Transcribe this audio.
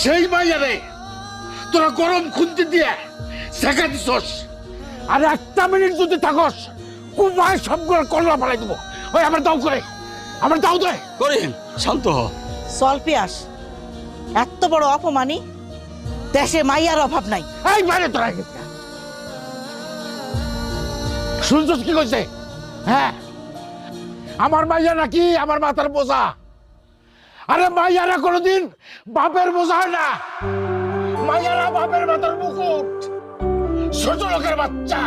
সেই মাইয়ারে তোরা গরম খুন্তি দিয়ে শেখা দিছস। আর একটা মিনিট যদি থাকস কুমায় সবগুলো কল্লা ফেলাই দেবো। ওই আমার দাও করে, আমার দাও দে। করিম শান্ত হ। চল পিয়াস, এত বড় অপমানি দেশে মাইয়ার অভাব নাই। এই বাইরে তোরা শুনছস কি কইছে? হ্যাঁ, আমার মাইয়া নাকি আমার মাথার বোঝা। আরে মাইয়ারা কোনোদিন বাপের বোঝা হয় না, মাইয়ারা বাপের মাথার মুকুট। ছোট লোকের বাচ্চা।